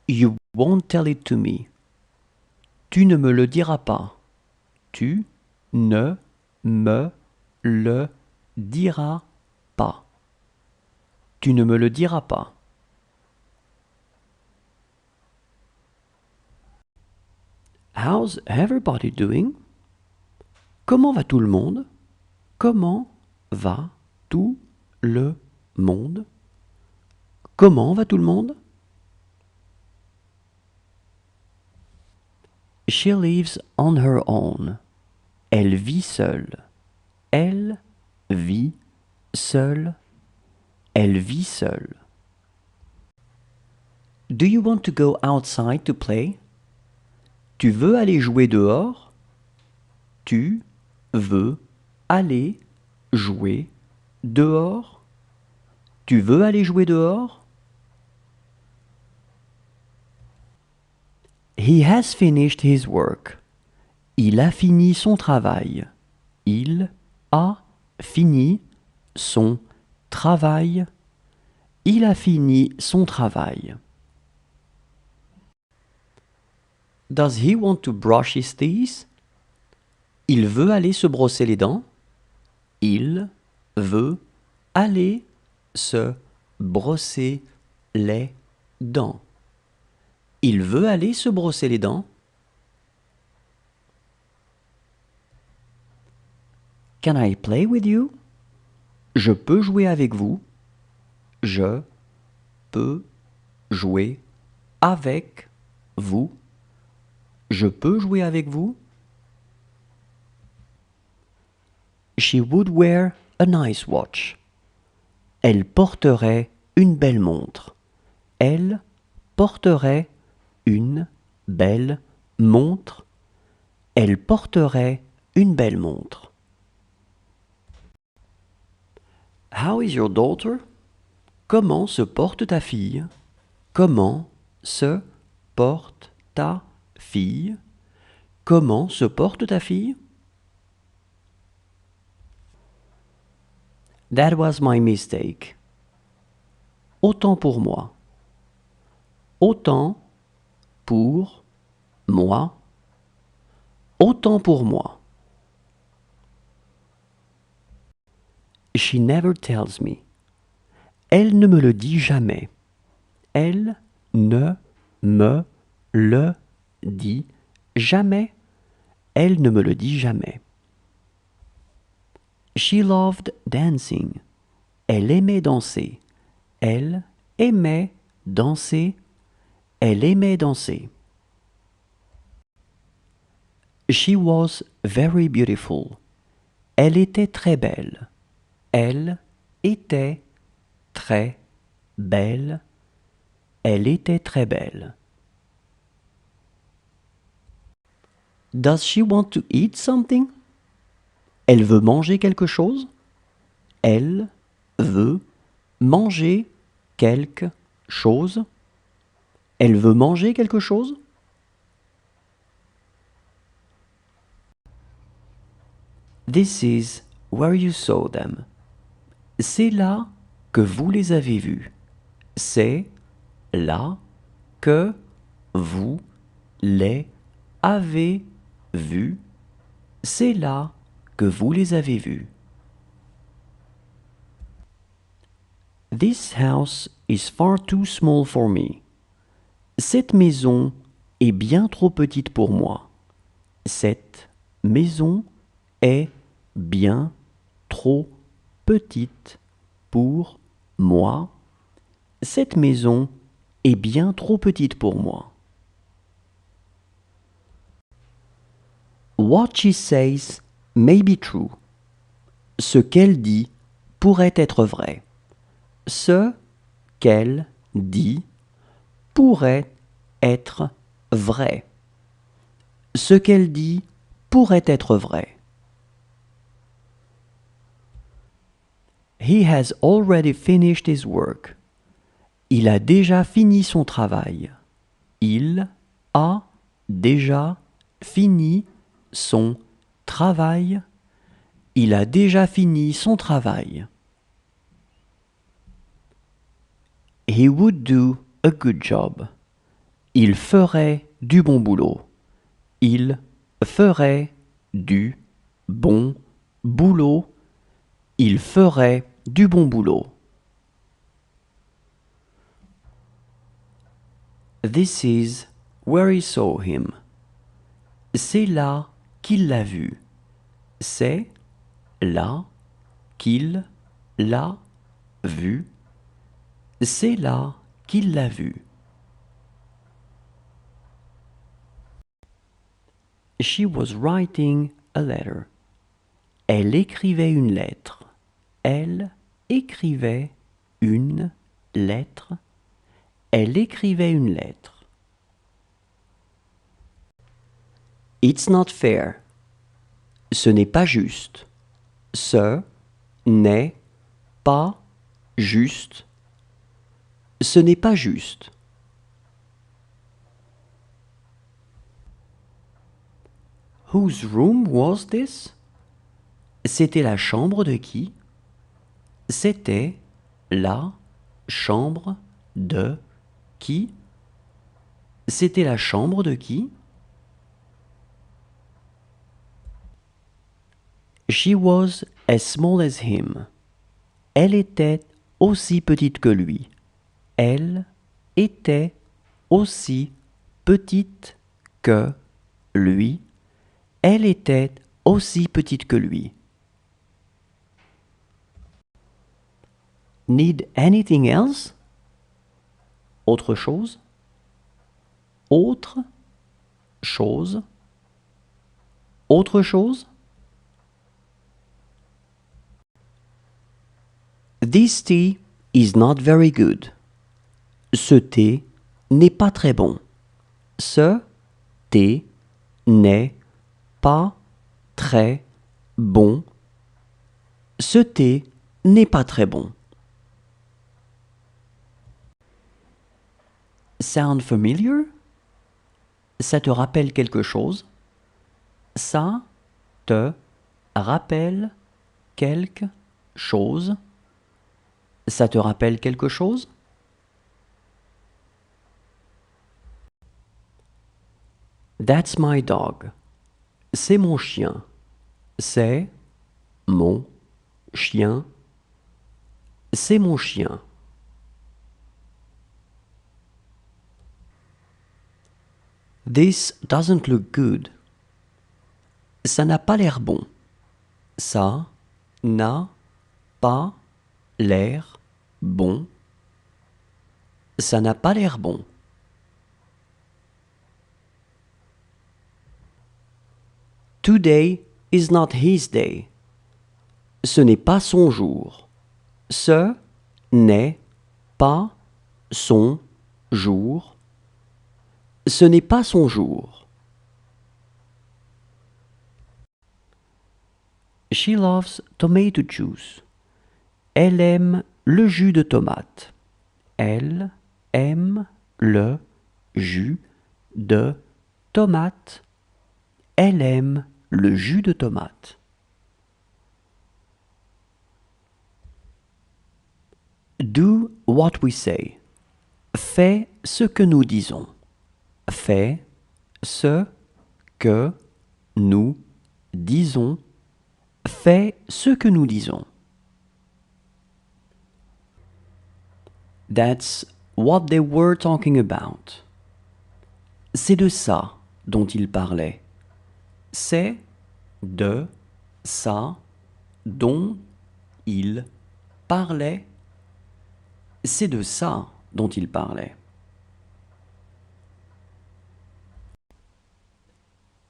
You won't tell it to me. Tu ne me le diras pas. Tu ne me le diras pas. Tu ne me le diras pas. How's everybody doing? Comment va tout le monde? Comment va tout le monde? Comment va tout le monde? She lives on her own. Elle vit seule. Elle vit seule. Elle vit seule. Do you want to go outside to play? Tu veux aller jouer dehors? Tu veux aller jouer dehors? Tu veux aller jouer dehors? He has finished his work. Il a fini son travail. Il a fini son travail. Il a fini son travail. Does he want to brush his teeth? Il veut aller se brosser les dents. Il veut aller se brosser les dents. Il veut aller se brosser les dents. Can I play with you? Je peux jouer avec vous. Je peux jouer avec vous. Je peux jouer avec vous. She would wear a nice watch. Elle porterait une belle montre. Elle porterait une belle montre. Elle porterait une belle montre. How is your daughter? Comment se porte ta fille? Comment se porte ta fille? Comment se porte ta fille? That was my mistake. Autant pour moi. Autant pour moi. Autant pour moi. She never tells me. Elle ne me le dit jamais. Elle ne me le dit jamais. Elle ne me le dit jamais. She loved dancing. Elle aimait danser. Elle aimait danser. Elle aimait danser. She was very beautiful. Elle était très belle. Elle était très belle. Elle était très belle. Does she want to eat something? Elle veut manger quelque chose? Elle veut manger quelque chose? Elle veut manger quelque chose? This is where you saw them. C'est là que vous les avez vus. C'est là que vous les avez vus. C'est là que vous les avez vus. This house is far too small for me. Cette maison est bien trop petite pour moi. Cette maison est bien trop petite pour moi. Cette maison est bien trop petite pour moi. What she says may be true. Ce qu'elle dit pourrait être vrai. Ce qu'elle dit pourrait être vrai. Ce qu'elle dit pourrait être vrai. He has already finished his work. Il a déjà fini son travail. Il a déjà fini son travail. Il a déjà fini son travail. He would do a good job. Il ferait du bon boulot. Il ferait du bon boulot. Il ferait du bon boulot. This is where he saw him. C'est là qu'il l'a vu. C'est là qu'il l'a vu. C'est là qu'il l'a vu. She was writing a letter. Elle écrivait une lettre. Elle écrivait une lettre. Elle écrivait une lettre. It's not fair. Ce n'est pas juste. Ce n'est pas juste. Ce n'est pas juste. Whose room was this? C'était la chambre de qui? C'était la chambre de qui? C'était la chambre de qui? She was as small as him. Elle était aussi petite que lui. Elle était aussi petite que lui. Elle était aussi petite que lui. Need anything else? Autre chose? Autre chose? Autre chose? This tea is not very good. Ce thé n'est pas très bon. Ce thé n'est pas très bon. Ce thé n'est pas très bon. Sound familiar? Ça te rappelle quelque chose? Ça te rappelle quelque chose? Ça te rappelle quelque chose? That's my dog. C'est mon chien. C'est mon chien. C'est mon chien. This doesn't look good. Ça n'a pas l'air bon. Ça n'a pas l'air bon. Ça n'a pas l'air bon. Today is not his day. Ce n'est pas son jour. Ce n'est pas son jour. Ce n'est pas son jour. She loves tomato juice. Elle aime le jus de tomate. Elle aime le jus de tomate. Elle aime le jus de tomate. Do what we say. Fais ce que nous disons. Fais ce que nous disons. Fais ce que nous disons. That's what they were talking about. C'est de ça dont ils parlaient. C'est de ça dont ils parlaient. C'est de ça dont ils parlaient.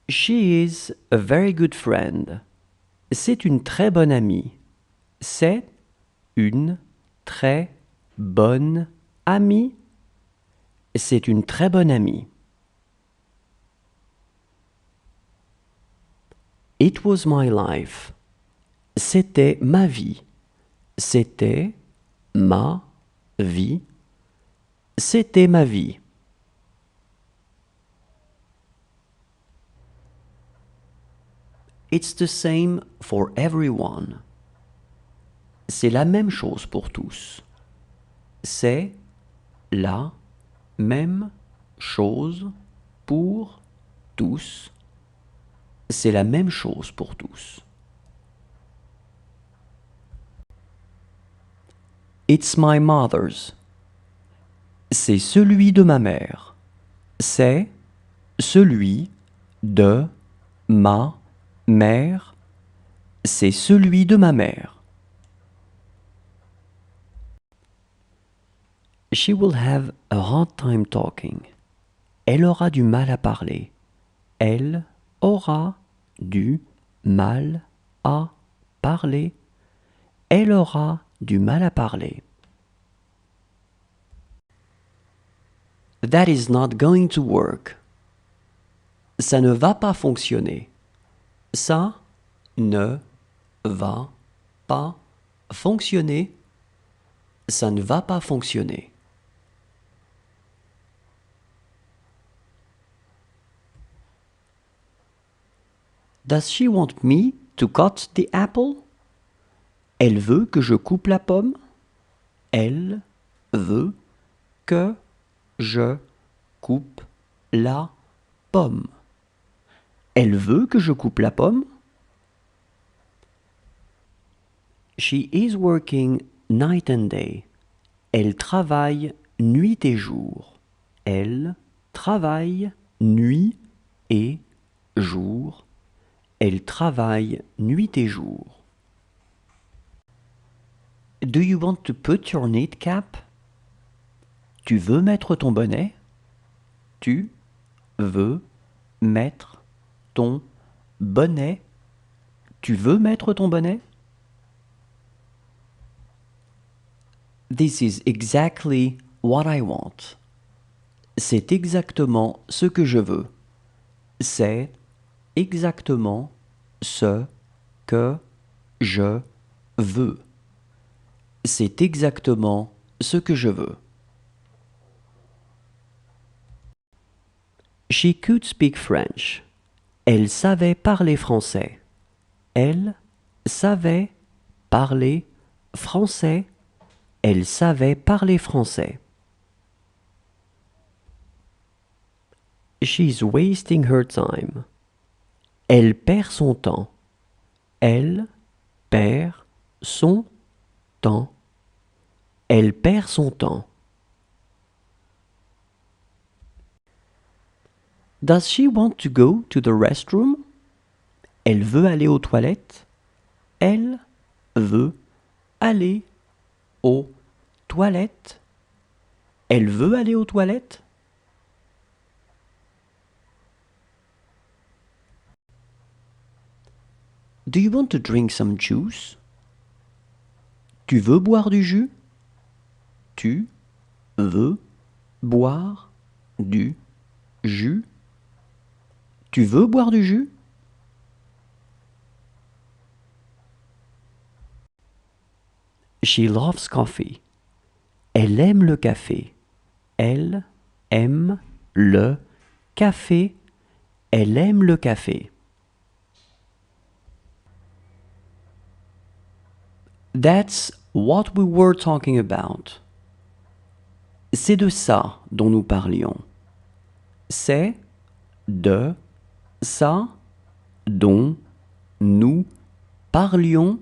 She is a very good friend. C'est une très bonne amie. C'est une très bonne amie. C'est une très bonne amie. It was my life. C'était ma vie. C'était ma vie. C'était ma vie. It's the same for everyone. C'est la même chose pour tous. C'est la même chose pour tous. C'est la même chose pour tous. It's my mother's. C'est celui de ma mère. C'est celui de ma mère. C'est celui de ma mère. She will have a hard time talking. Elle aura du mal à parler. Elle aura du mal à parler. Elle aura du mal à parler. That is not going to work. Ça ne va pas fonctionner. Ça ne va pas fonctionner. Ça ne va pas fonctionner. Does she want me to cut the apple? Elle veut que je coupe la pomme. Elle veut que je coupe la pomme. Elle veut que je coupe la pomme. She is working night and day. Elle travaille nuit et jour. Elle travaille nuit et jour. Elle travaille nuit et jour. Do you want to put your knit cap? Tu veux mettre ton bonnet? Tu veux mettre ton bonnet? Tu veux mettre ton bonnet? This is exactly what I want. C'est exactement ce que je veux. C'est exactement ce que je veux. C'est exactement ce que je veux. She could speak French. Elle savait parler français. Elle savait parler français. Elle savait parler français. She's wasting her time. Elle perd son temps. Elle perd son temps. Elle perd son temps. Does she want to go to the restroom? Elle veut aller aux toilettes. Elle veut aller aux toilettes. Elle veut aller aux toilettes. Do you want to drink some juice? Tu veux boire du jus? Tu veux boire du jus? Tu veux boire du jus? She loves coffee. Elle aime le café. Elle aime le café. Elle aime le café. That's what we were talking about. C'est de ça dont nous parlions. C'est de ça dont nous parlions.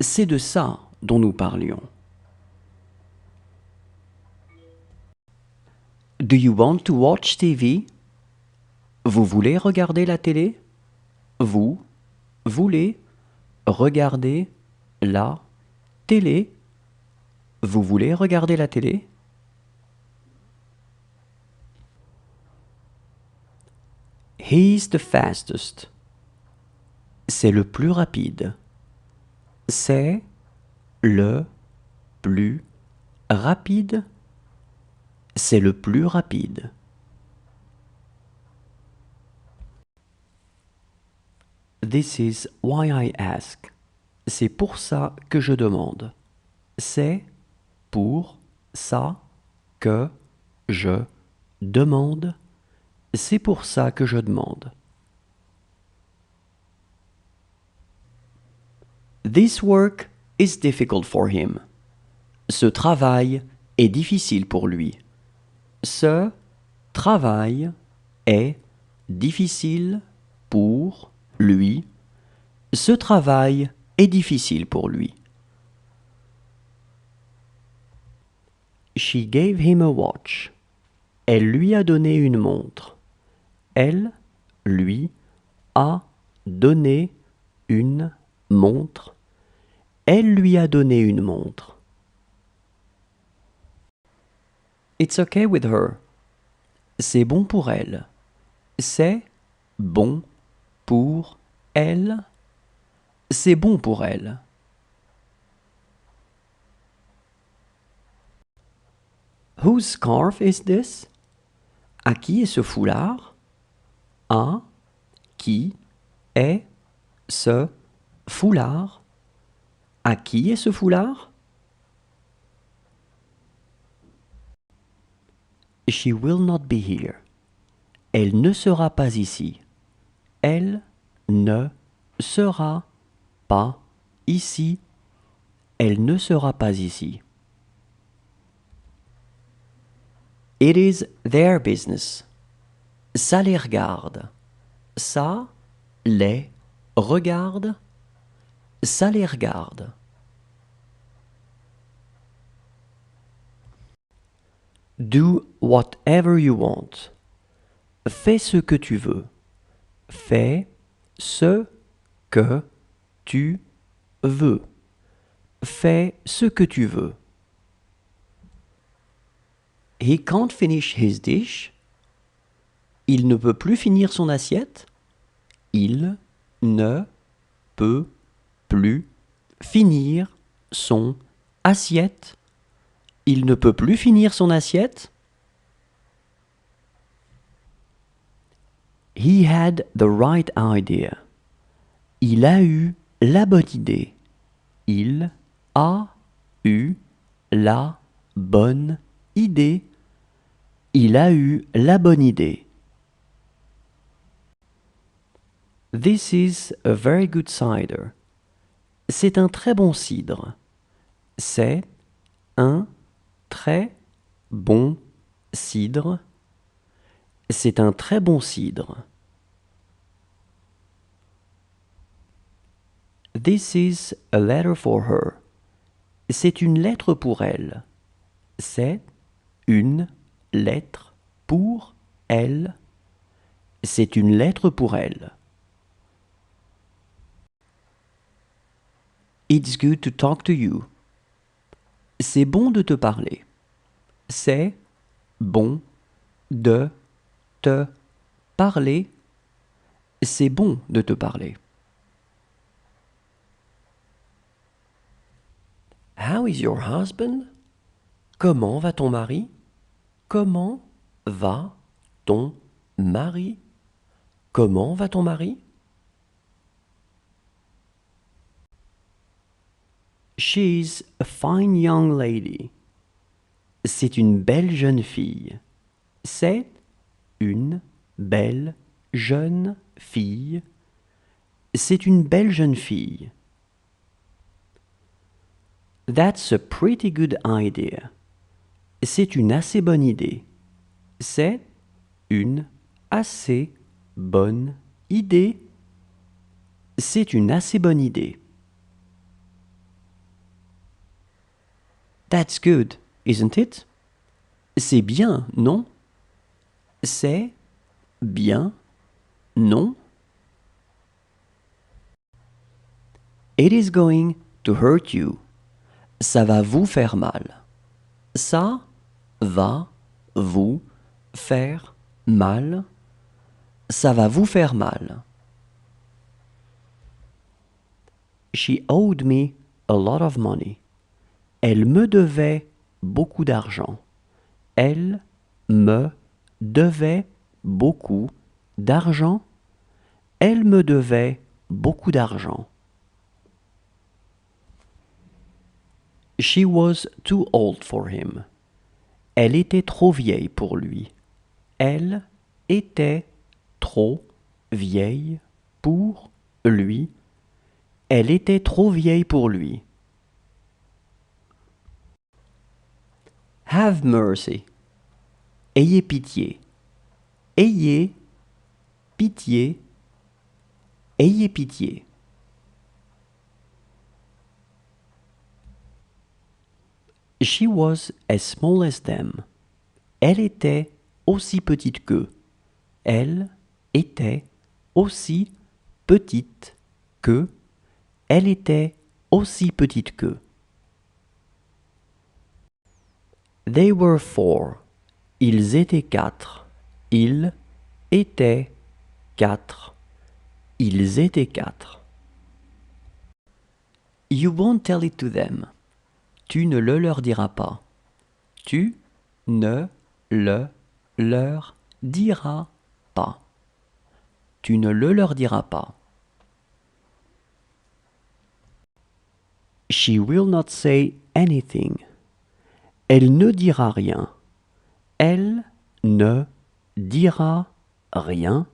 C'est de ça dont nous parlions. Do you want to watch TV? Vous voulez regarder la télé? Vous voulez regarder la télé? Vous voulez regarder la télé? He's the fastest. C'est le plus rapide. C'est le plus rapide. C'est le plus rapide. This is why I ask. C'est pour ça que je demande. C'est pour ça que je demande. C'est pour ça que je demande. This work is difficult for him. Ce travail est difficile pour lui. Ce travail est difficile pour lui. Ce travail est difficile pour lui. She gave him a watch. Elle lui a donné une montre. Elle lui a donné une montre. Elle lui a donné une montre. It's okay with her. C'est bon pour elle. C'est bon pour elle. C'est bon pour elle. Whose scarf is this? À qui est ce foulard? À qui est ce foulard? À qui est ce foulard? She will not be here. Elle ne sera pas ici. Elle ne sera pas ici. Elle ne sera pas ici. It is their business. Ça les regarde. Ça les regarde. Ça les regarde. Do whatever you want. Fais ce que tu veux. Fais ce que tu veux. Fais ce que tu veux. He can't finish his dish. Il ne peut plus finir son assiette. Il ne peut plus finir son assiette. Il ne peut plus finir son assiette. He had the right idea. Il a eu la bonne idée. Il a eu la bonne idée. Il a eu la bonne idée. This is a very good cider. C'est un très bon cidre. C'est un très bon cidre. C'est un très bon cidre. This is a letter for her. C'est une lettre pour elle. C'est une lettre pour elle. C'est une lettre pour elle. It's good to talk to you. C'est bon de te parler. C'est bon de te parler. C'est bon de te parler. How is your husband? Comment va ton mari? Comment va ton mari? Comment va ton mari? She's a fine young lady. C'est une belle jeune fille. C'est une belle jeune fille. C'est une belle jeune fille. That's a pretty good idea. C'est une assez bonne idée. C'est une assez bonne idée. C'est une assez bonne idée. That's good, isn't it? C'est bien, non? C'est bien, non? It is going to hurt you. Ça va vous faire mal. Ça va vous faire mal. Ça va vous faire mal. She owed me a lot of money. Elle me devait beaucoup d'argent. Elle me devait beaucoup d'argent. Elle me devait beaucoup d'argent. She was too old for him. Elle était trop vieille pour lui. Elle était trop vieille pour lui. Elle était trop vieille pour lui. Have mercy. Ayez pitié. ayez pitié, ayez pitié. She was as small as them. Elle était aussi petite qu'eux. Elle était aussi petite que. Elle était aussi petite qu'eux. They were four. Ils étaient quatre. Ils étaient quatre. Ils étaient quatre. You won't tell it to them. Tu ne le leur diras pas. Tu ne le leur diras pas. Tu ne le leur diras pas. She will not say anything. Elle ne dira rien. Elle ne dira rien.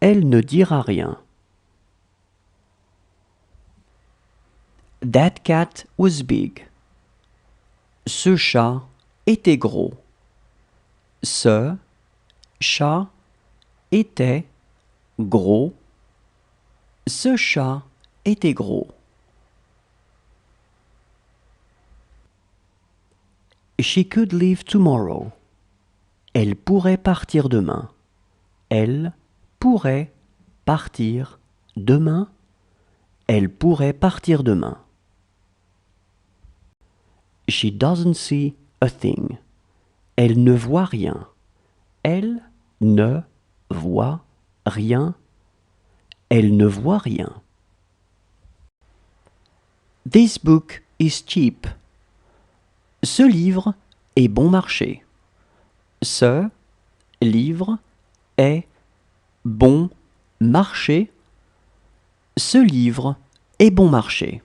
Elle ne dira rien. That cat was big. Ce chat était gros. Ce chat était gros. Ce chat était gros. She could leave tomorrow. Elle pourrait partir demain. Elle pourrait partir demain. Elle pourrait partir demain. She doesn't see a thing. Elle ne voit rien. Elle ne voit rien. Elle ne voit rien. This book is cheap. Ce livre est bon marché. Ce livre est bon marché. Ce livre est bon marché.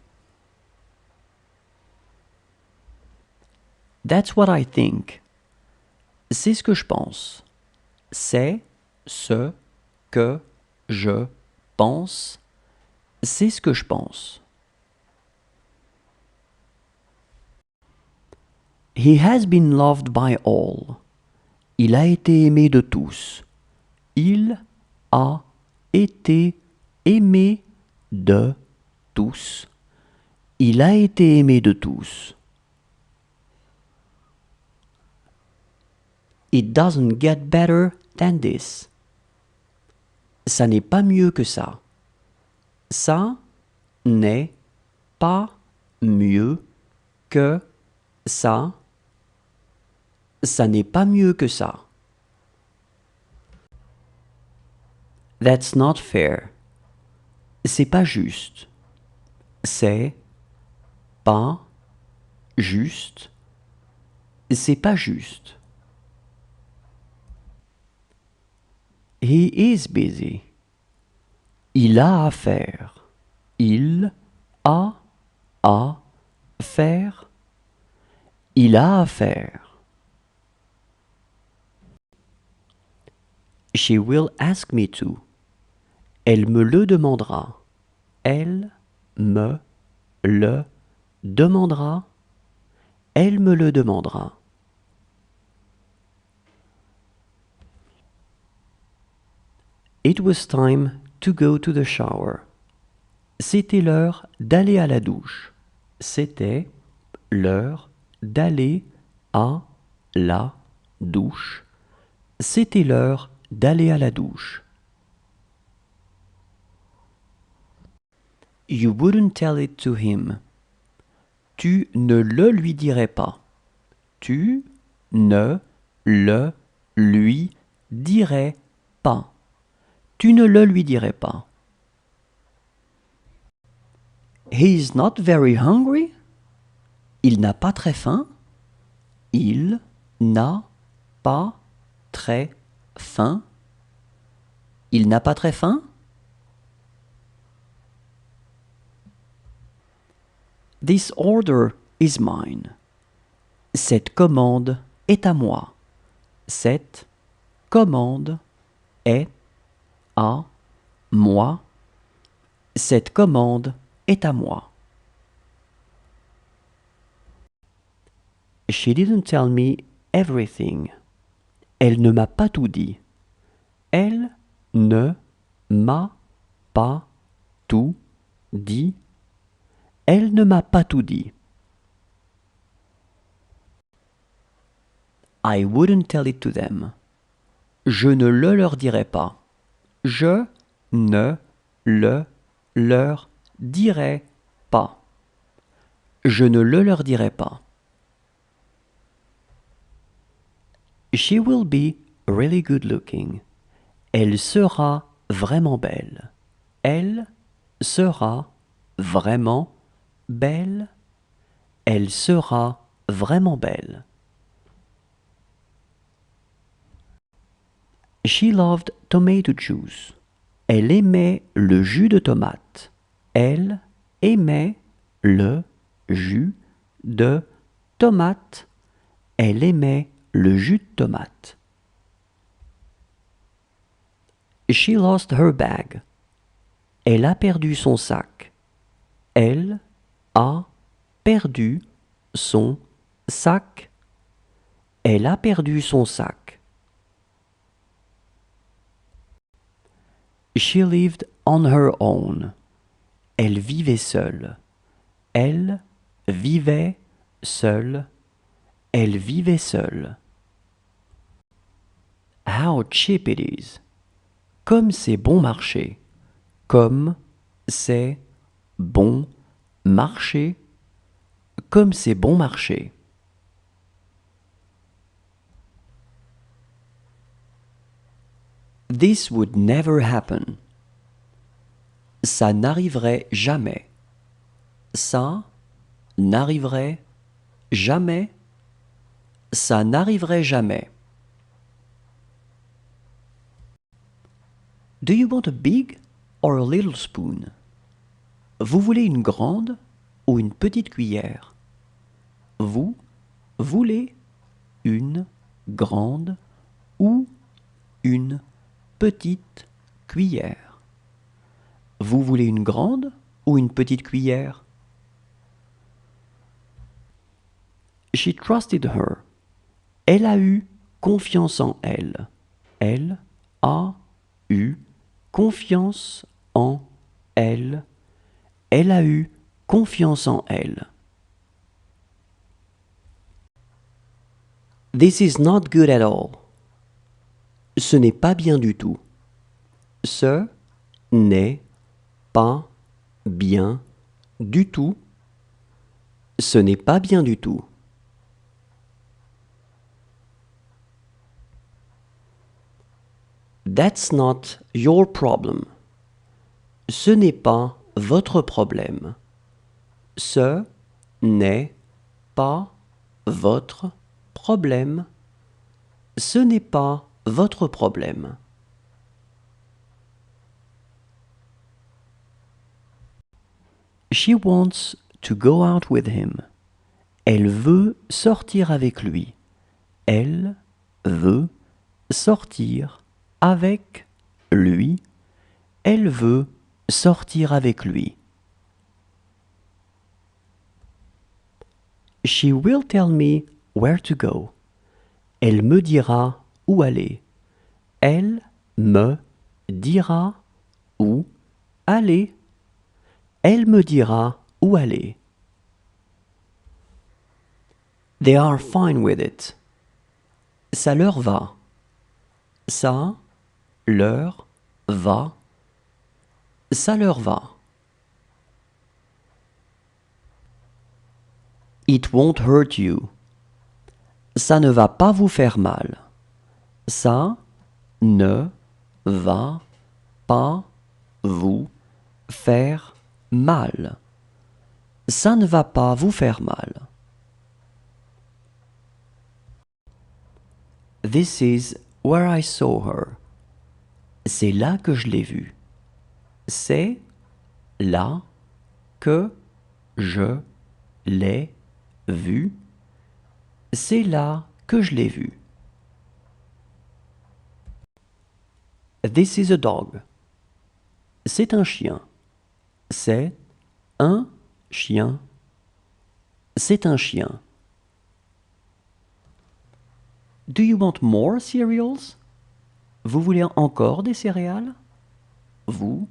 That's what I think. C'est ce que je pense. C'est ce que je pense. C'est ce que je pense. He has been loved by all. Il a été aimé de tous. Il a été aimé de tous. Il a été aimé de tous. It doesn't get better than this. Ça n'est pas mieux que ça. Ça n'est pas mieux que ça. Ça n'est pas mieux que ça. That's not fair. C'est pas juste. C'est pas juste. C'est pas juste. He is busy. Il a à faire. Il a à faire. Il a à faire. She will ask me to. Elle me le demandera. Elle me le demandera. Elle me le demandera. It was time to go to the shower. C'était l'heure d'aller à la douche. C'était l'heure d'aller à la douche. C'était l'heure d'aller à la douche. You wouldn't tell it to him. Tu ne le lui dirais pas. Tu ne le lui dirais pas. Tu ne le lui dirais pas. He's not very hungry. Il n'a pas très faim. Il n'a pas très faim. Il n'a pas très faim. This order is mine. Cette commande est à moi. Cette commande est à moi. Cette commande est à moi. She didn't tell me everything. Elle ne m'a pas tout dit. Elle ne m'a pas tout dit. Elle ne m'a pas tout dit. I wouldn't tell it to them. Je ne le leur dirai pas. Je ne le leur dirai pas. Je ne le leur dirai pas. She will be really good looking. Elle sera vraiment belle. Elle sera vraiment belle. Elle sera vraiment belle. She loved tomato juice. Elle aimait le jus de tomate. Elle aimait le jus de tomate. Elle aimait le jus de tomate. She lost her bag. Elle a perdu son sac. Elle a perdu son sac. Elle a perdu son sac. She lived on her own. Elle vivait seule. Elle vivait seule. Elle vivait seule. How cheap it is. Comme c'est bon marché. Comme c'est bon marché. Comme c'est bon marché. This would never happen. Ça n'arriverait jamais. Ça n'arriverait jamais. Ça n'arriverait jamais. Do you want a big or a little spoon? Vous voulez une grande ou une petite cuillère? Vous voulez une grande ou une petite cuillère? Vous voulez une grande ou une petite cuillère? She trusted her. Elle a eu confiance en elle. Elle a eu confiance en elle. Elle a eu confiance en elle. This is not good at all. Ce n'est pas bien du tout. Ce n'est pas bien du tout. Ce n'est pas bien du tout. That's not your problem. Ce n'est pas votre problème. Ce n'est pas votre problème. Ce n'est pas votre problème. She wants to go out with him. Elle veut sortir avec lui. Elle veut sortir avec lui. Elle veut sortir avec lui. She will tell me where to go. Elle me dira où aller. Elle me dira où aller. Elle me dira où aller. They are fine with it. Ça leur va. Ça leur va. Ça leur va. It won't hurt you. Ça ne va pas vous faire mal. Ça ne va pas vous faire mal. Ça ne va pas vous faire mal. This is where I saw her. C'est là que je l'ai vue. C'est là que je l'ai vue. C'est là que je l'ai vue. This is a dog. C'est un chien. C'est un chien. C'est un chien. Do you want more cereals? Vous voulez encore des céréales? Vous